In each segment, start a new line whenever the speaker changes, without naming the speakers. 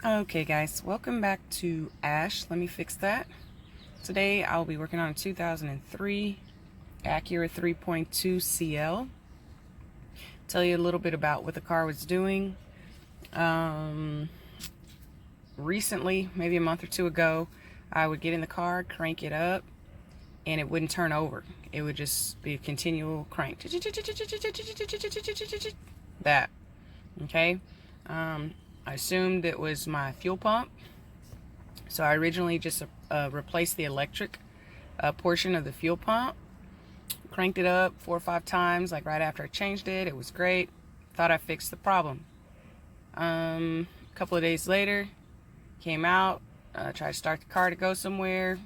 Okay guys, welcome back to Ash. Let me fix that. Today I'll be working on a 2003 Acura 3.2 CL. Tell you a little bit about what the car was doing. Recently, maybe a month or two ago, I would get in the car, crank it up, and it wouldn't turn over. It would just be a continual crank. That. Okay? I assumed it was my fuel pump. So I originally just replaced the electric portion of the fuel pump. Cranked it up 4 or 5 times, like right after I changed it. It was great. Thought I fixed the problem. A couple of days later, came out, tried to start the car to go somewhere,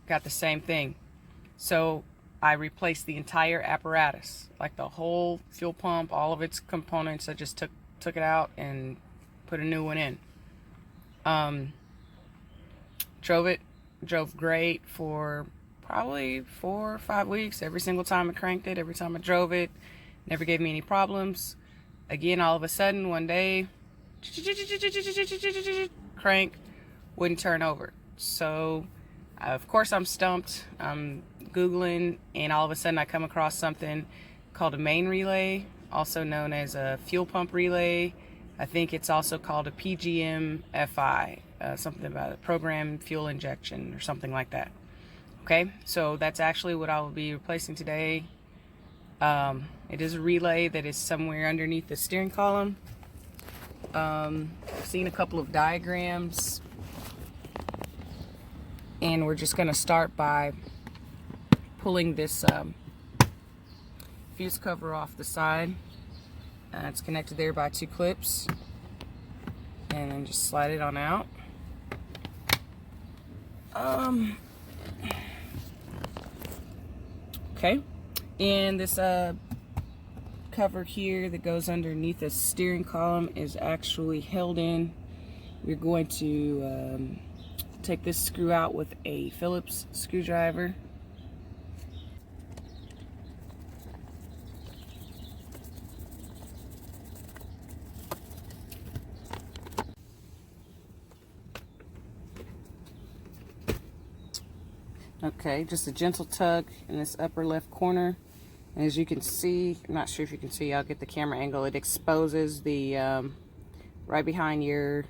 got the same thing. So I replaced the entire apparatus, like the whole fuel pump, all of its components. I just took it out and put a new one in. Drove great for probably 4 or 5 weeks. Every single time I cranked it, every time I drove it, never gave me any problems. Again, all of a sudden, one day, crank, wouldn't turn over. So, of course, I'm stumped. I'm Googling, and all of a sudden I come across something called a main relay, also known as a fuel pump relay. I think it's also called a PGM-FI, something about a program fuel injection or something like that. Okay, so that's actually what I will be replacing today. It is a relay that is somewhere underneath the steering column. I've seen a couple of diagrams, and we're just going to start by pulling this fuse cover off the side. It's connected there by 2 clips, and then just slide it on out. Okay, and this cover here that goes underneath the steering column is actually held in. We're going to take this screw out with a Phillips screwdriver. Okay, just a gentle tug in this upper left corner. And as you can see, I'm not sure if you can see, I'll get the camera angle. It exposes the right behind where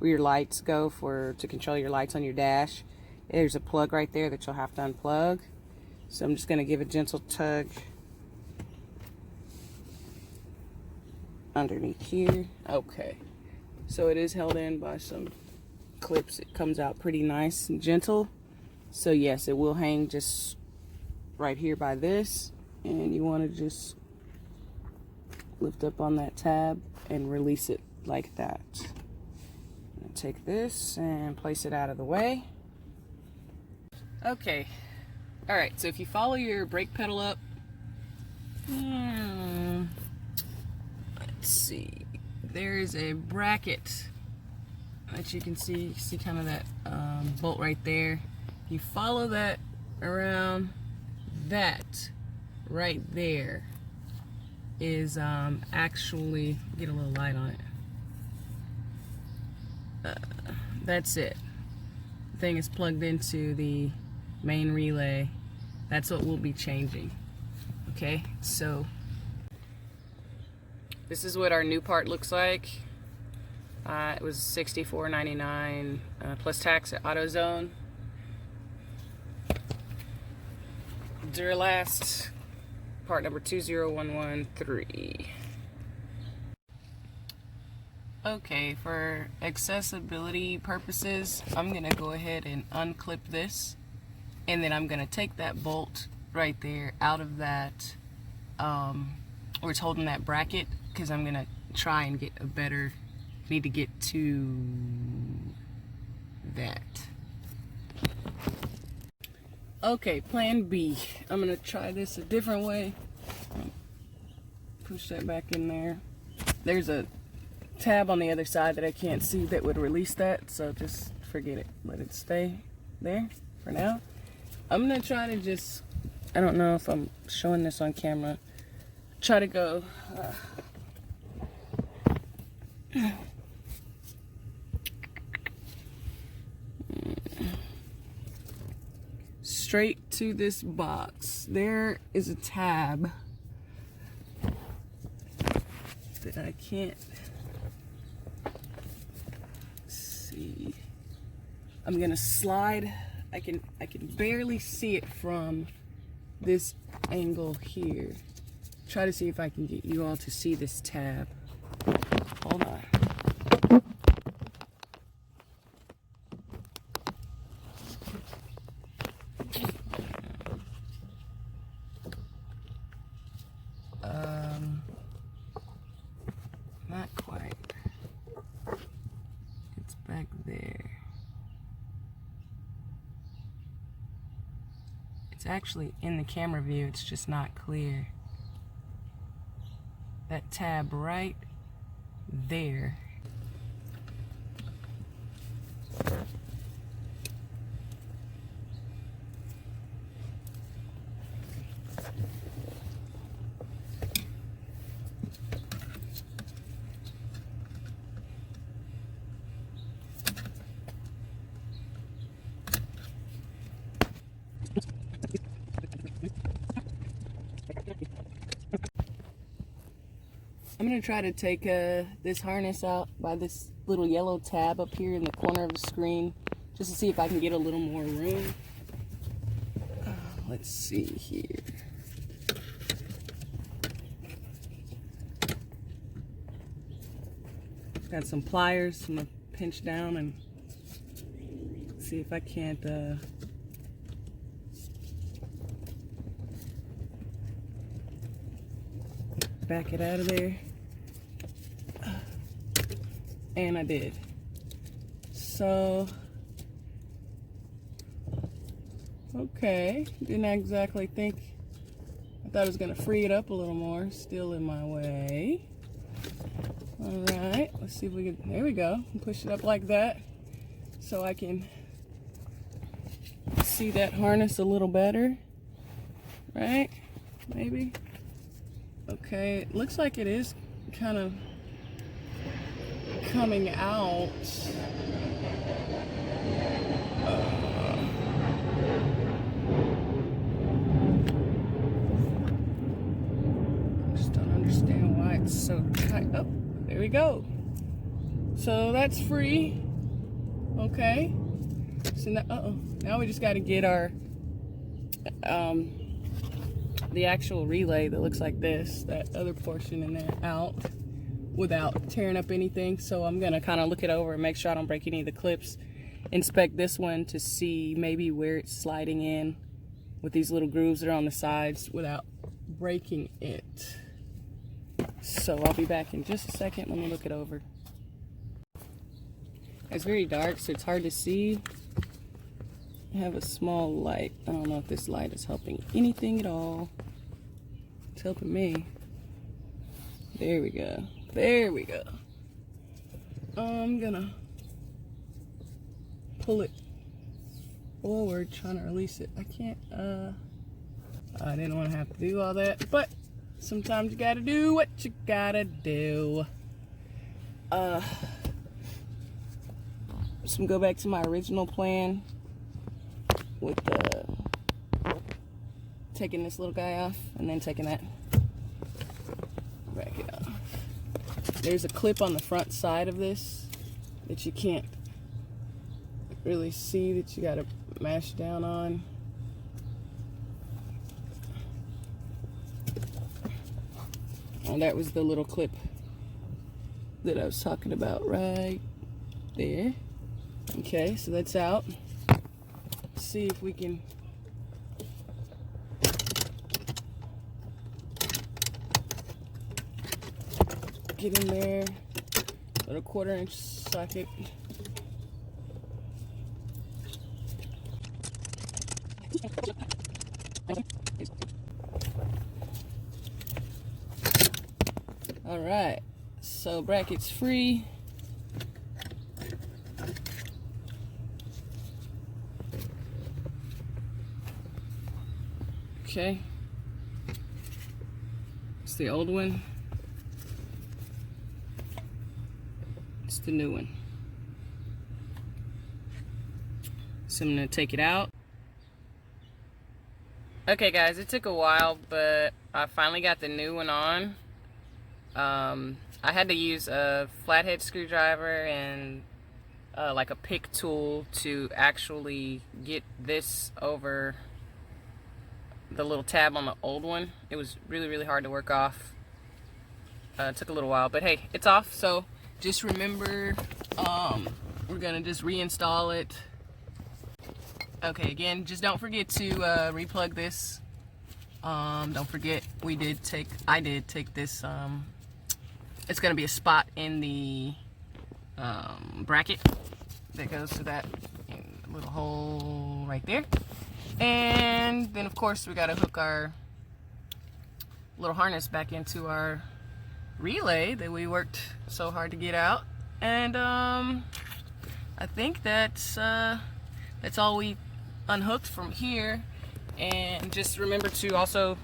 your lights go to control your lights on your dash. There's a plug right there that you'll have to unplug. So I'm just going to give a gentle tug underneath here. Okay, so it is held in by some clips. It comes out pretty nice and gentle. So yes, it will hang just right here by this, and you want to just lift up on that tab and release it like that. Take this and place it out of the way. Okay, all right, so if you follow your brake pedal up, let's see, there is a bracket that you can see kind of that bolt right there. You follow that around, that right there is actually, get a little light on it. That's it. The thing is plugged into the main relay. That's what we'll be changing. Okay, so this is what our new part looks like. It was $64.99 plus tax at Autozone. Duralast, part number 20113. Okay, for accessibility purposes, I'm going to go ahead and unclip this, and then I'm going to take that bolt right there out of that, where it's holding that bracket, because I'm going to try and get a better, need to get to that. Okay, plan B. I'm going to try this a different way. Push that back in there. There's a tab on the other side that I can't see that would release that, so just forget it. Let it stay there for now. I'm going to try to just, I don't know if I'm showing this on camera, try to go straight to this box. There is a tab that I can't see. I'm gonna slide. I can barely see it from this angle here. Try to see if I can get you all to see this tab. Hold on. Not quite. It's back there. It's actually in the camera view, it's just not clear. That tab right there. I'm going to try to take this harness out by this little yellow tab up here in the corner of the screen, just to see if I can get a little more room. Let's see here. Got some pliers. I'm going to pinch down and see if I can't back it out of there. And I did. So, okay, didn't exactly think, I thought I was gonna free it up a little more, still in my way. All right, let's see if we can, there we go, push it up like that so I can see that harness a little better, right? Maybe. Okay, it looks like it is kind of coming out. Just don't understand why it's so tight. Oh, there we go. So that's free. Okay. So now, now we just got to get our the actual relay that looks like this, that other portion in there, out without tearing up anything. So I'm gonna kind of look it over and make sure I don't break any of the clips. Inspect this one to see maybe where it's sliding in with these little grooves that are on the sides without breaking it. So I'll be back in just a second. Let me look it over. It's very dark, so it's hard to see. I have a small light. I don't know if this light is helping anything at all. It's helping me. There we go. There we go. I'm gonna pull it forward, trying to release it. I can't, I didn't want to have to do all that, but sometimes you gotta do what you gotta do. So I'm gonna go back to my original plan with taking this little guy off and then taking that back it off. There's a clip on the front side of this that you can't really see, that you gotta mash down on. And that was the little clip that I was talking about right there. Okay, so that's out. Let's see if we can get in there. Put a 1/4-inch socket. All right, so bracket's free. Okay, it's the old one. It's the new one. So I'm gonna take it out. Okay guys, it took a while, but I finally got the new one on. I had to use a flathead screwdriver and like a pick tool to actually get this over the little tab on the old one. It was really hard to work off. It took a little while, but hey, it's off. So just remember, we're gonna just reinstall it. Okay, again, just don't forget to replug this. Don't forget, I did take this, it's gonna be a spot in the bracket that goes to that little hole right there. And then of course we gotta hook our little harness back into our relay that we worked so hard to get out. And I think that's all we unhooked from here. And just remember to also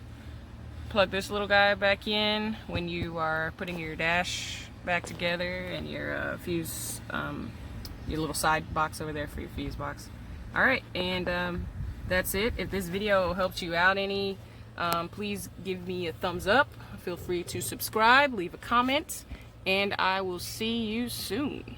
plug this little guy back in when you are putting your dash back together, and your fuse, your little side box over there for your fuse box. Alright, and that's it. If this video helped you out any, please give me a thumbs up. Feel free to subscribe, leave a comment, and I will see you soon.